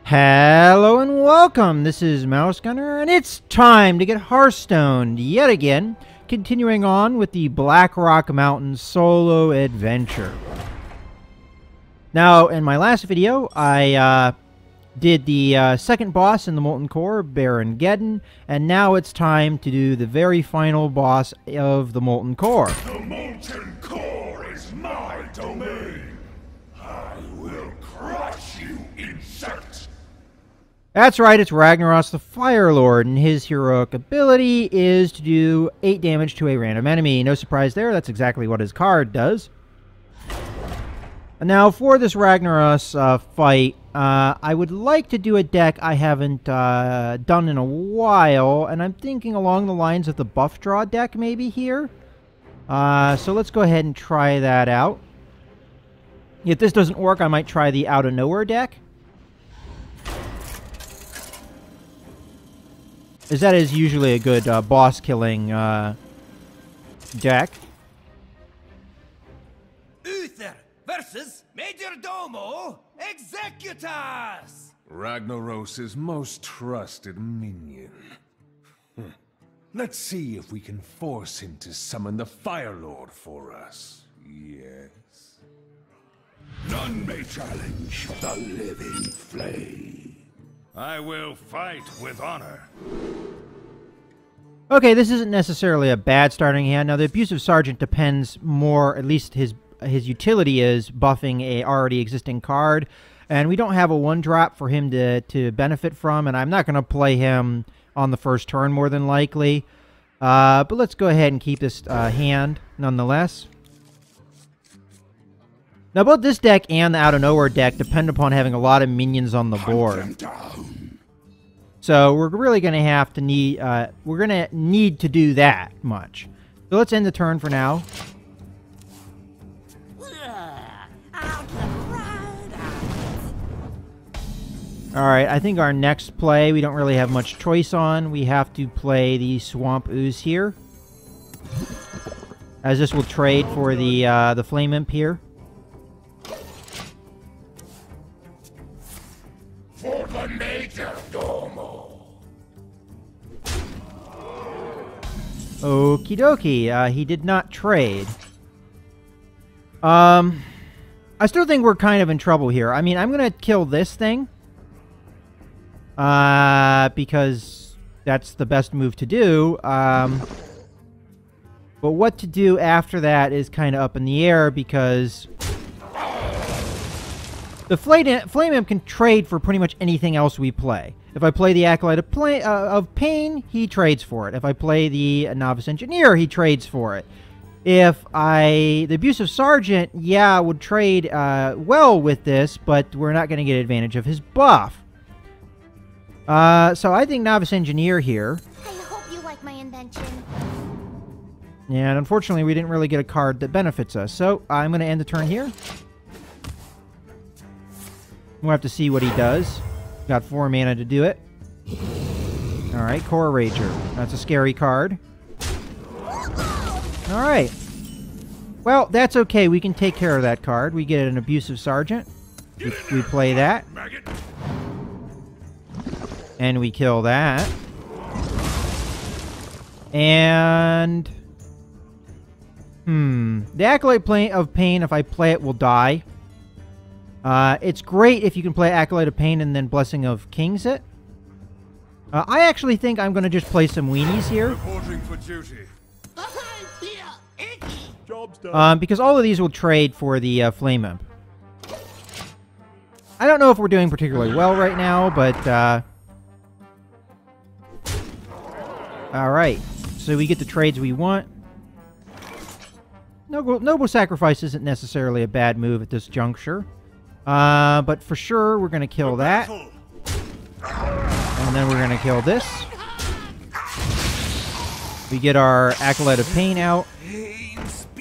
Hello and welcome, this is Mouse Gunner, and it's time to get Hearthstone yet again, continuing on with the Blackrock Mountain solo adventure. Now, in my last video, I did the second boss in the Molten Core, Baron Geddon, and now it's time to do the very final boss of the Molten Core. The Molten Core is my domain. I will crush you, insect. That's right, it's Ragnaros the Fire Lord, and his heroic ability is to do 8 damage to a random enemy. No surprise there, that's exactly what his card does. Now, for this Ragnaros fight, I would like to do a deck I haven't done in a while, and I'm thinking along the lines of the buff draw deck maybe here. So let's go ahead and try that out. If this doesn't work, I might try the Out of Nowhere deck. As that is usually a good boss-killing deck. Uther versus Majordomo Executus! Ragnaros' most trusted minion. Let's see if we can force him to summon the Fire Lord for us. Yes. None may challenge the living flame. I will fight with honor. Okay, this isn't necessarily a bad starting hand. Now, the Abusive Sergeant depends more, at least his utility is buffing a already existing card. And we don't have a 1-drop for him to benefit from, and I'm not going to play him on the first turn more than likely. But let's go ahead and keep this hand nonetheless. Now, both this deck and the Out of Nowhere deck depend upon having a lot of minions on the board. So we're really going to have to need, we're going to need to do that much. So let's end the turn for now. Alright, I think our next play we don't really have much choice on. We have to play the Swamp Ooze here, as this will trade for the Flame Imp here. For the Majordomo. Okie dokie, he did not trade. I still think we're kind of in trouble here. I mean, I'm going to kill this thing. Because that's the best move to do. But what to do after that is kind of up in the air, because the Flame Imp can trade for pretty much anything else we play. If I play the Acolyte of Pain, he trades for it. If I play the Novice Engineer, he trades for it. If the Abusive Sergeant, yeah, would trade well with this, but we're not going to get advantage of his buff. So I think Novice Engineer here. I hope you like my invention. And unfortunately, we didn't really get a card that benefits us. So I'm going to end the turn here. We'll have to see what he does. Got 4 mana to do it. Alright, Core Rager. That's a scary card. Alright. Well, that's okay. We can take care of that card. We get an Abusive Sergeant. We play that. And we kill that. And the Acolyte of Pain, if I play it, will die. It's great if you can play Acolyte of Pain and then Blessing of Kings it. I actually think I'm going to just play some weenies here. Reporting for duty. Because all of these will trade for the Flame Imp. I don't know if we're doing particularly well right now, but alright, so we get the trades we want. Noble Sacrifice isn't necessarily a bad move at this juncture. But for sure, we're going to kill that. And then we're going to kill this. We get our Acolyte of Pain out.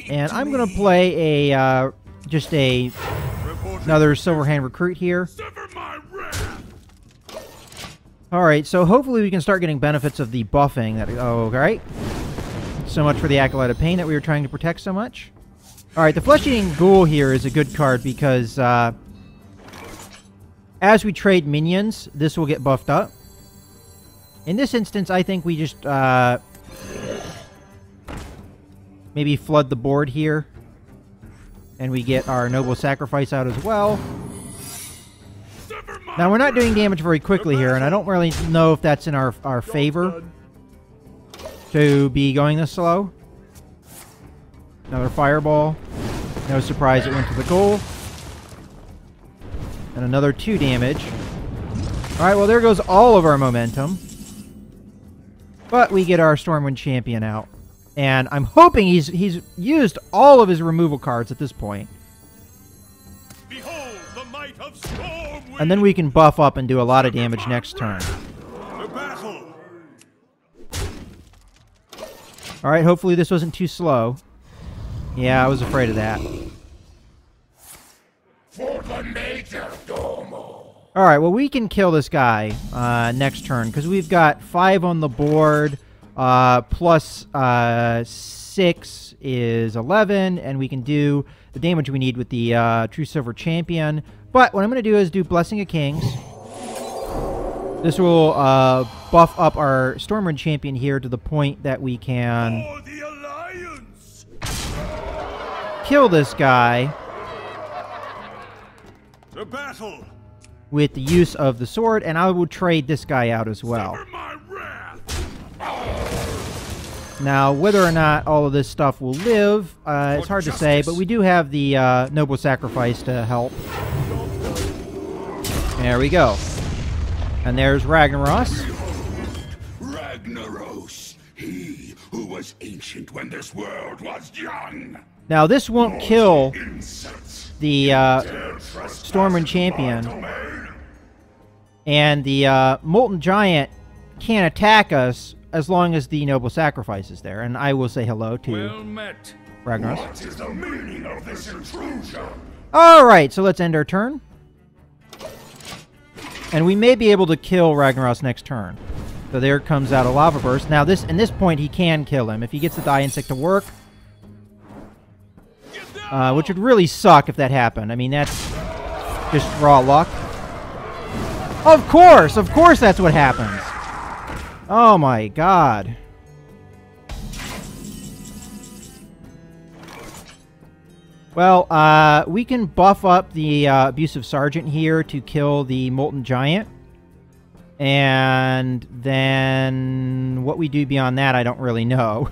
And I'm going to play a, another Silverhand Recruit here. Alright, so hopefully we can start getting benefits of the buffing. Alright. So much for the Acolyte of Pain that we were trying to protect so much. Alright, the Flesh-Eating Ghoul here is a good card because as we trade minions, this will get buffed up. In this instance, I think we just maybe flood the board here. And we get our Noble Sacrifice out as well. Now, we're not doing damage very quickly here, and I don't really know if that's in our favor to be going this slow. Another Fireball. No surprise it went to the goal. And another 2 damage. Alright, well there goes all of our momentum. But we get our Stormwind Champion out. And I'm hoping he's used all of his removal cards at this point. Behold the might of Stormwind. And then we can buff up and do a lot of damage next turn. The battle. Alright, hopefully this wasn't too slow. Yeah, I was afraid of that. For the Major Domo. Alright, well we can kill this guy next turn, because we've got 5 on the board, plus 6 is 11, and we can do the damage we need with the True Silver Champion. But what I'm going to do is do Blessing of Kings. This will buff up our Stormwind Champion here to the point that we can For the Alliance. kill this guy The battle. with the use of the sword, and I will trade this guy out as well. For my wrath. Now, whether or not all of this stuff will live, it's hard to say, but we do have the Noble Sacrifice to help. There we go. And there's Ragnaros. Ragnaros, he who was ancient when this world was young. Now, this won't kill Insects. the Stormwind Champion, and the Molten Giant can't attack us as long as the Noble Sacrifice is there. And I will say hello to Well met. Ragnaros. What is the meaning of this intrusion? Alright, so let's end our turn. And we may be able to kill Ragnaros next turn. So there comes out a Lava Burst. Now, in this point, he can kill him. If he gets the Die Insect to work, which would really suck if that happened. I mean, that's just raw luck. Of course that's what happens. Oh my god. Well, we can buff up the Abusive Sergeant here to kill the Molten Giant. And then what we do beyond that, I don't really know.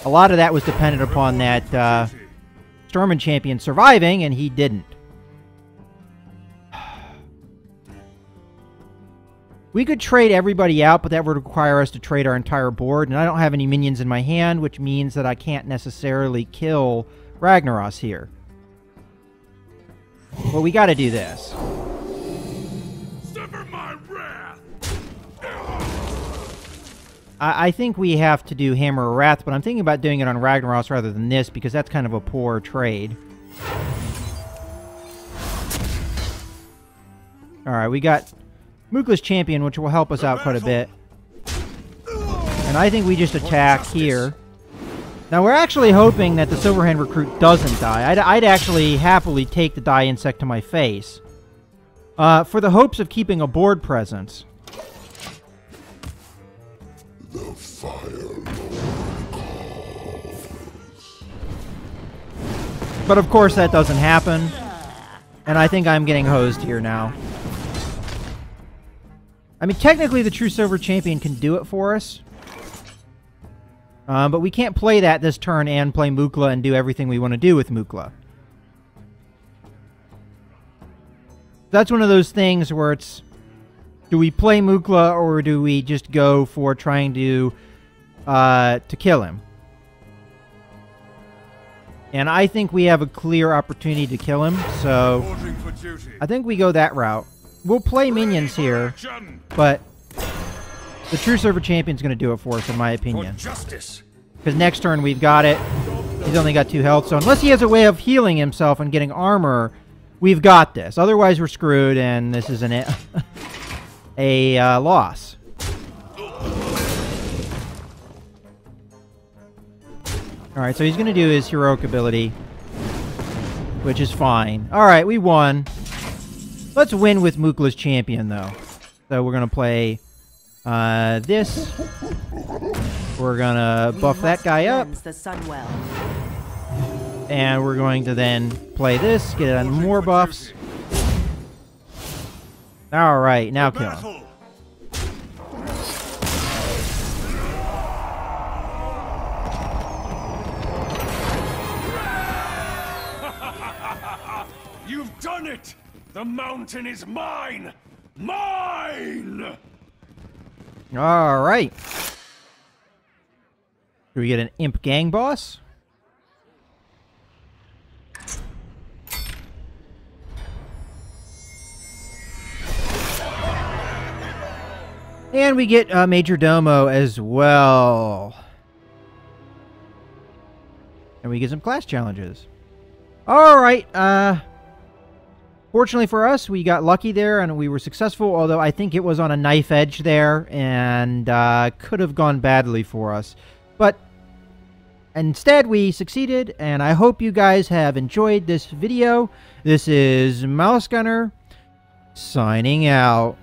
A lot of that was dependent upon that Stormwind Champion surviving, and he didn't. We could trade everybody out, but that would require us to trade our entire board, and I don't have any minions in my hand, which means that I can't necessarily kill Ragnaros here. Well, we gotta do this. Sever my wrath. I think we have to do Hammer of Wrath, but I'm thinking about doing it on Ragnaros rather than this, because that's kind of a poor trade. Alright, we got Mookla's Champion, which will help us out quite a bit. And I think we just attack here. Now, we're actually hoping that the Silverhand Recruit doesn't die. I'd actually happily take the Die Insect to my face. For the hopes of keeping a board presence. The Fire Lord calls. But of course that doesn't happen. And I think I'm getting hosed here now. I mean, technically the True Silver Champion can do it for us. But we can't play that this turn and play Mookla and do everything we want to do with Mookla. That's one of those things where it's, do we play Mookla or do we just go for trying to kill him? And I think we have a clear opportunity to kill him, so Reporting for duty. I think we go that route. We'll play minions here, but the True Silver Champion's going to do it for us, in my opinion. For justice. Because next turn we've got it. He's only got 2 health, so unless he has a way of healing himself and getting armor, we've got this. Otherwise, we're screwed, and this is a loss. Alright, so he's going to do his heroic ability, which is fine. Alright, we won. Let's win with Mookla's champion, though. So we're going to play this. We're going to buff that guy up. The Sunwell. And we're going to then play this, get on more buffs. Alright, now kill him. You've done it! The mountain is mine! Mine! Alright. Do we get an imp gang boss? And we get Major Domo as well. And we get some class challenges. Alright, fortunately for us, we got lucky there and we were successful, although I think it was on a knife edge there and could have gone badly for us. But instead, we succeeded, and I hope you guys have enjoyed this video. This is Mouse Gunner, signing out.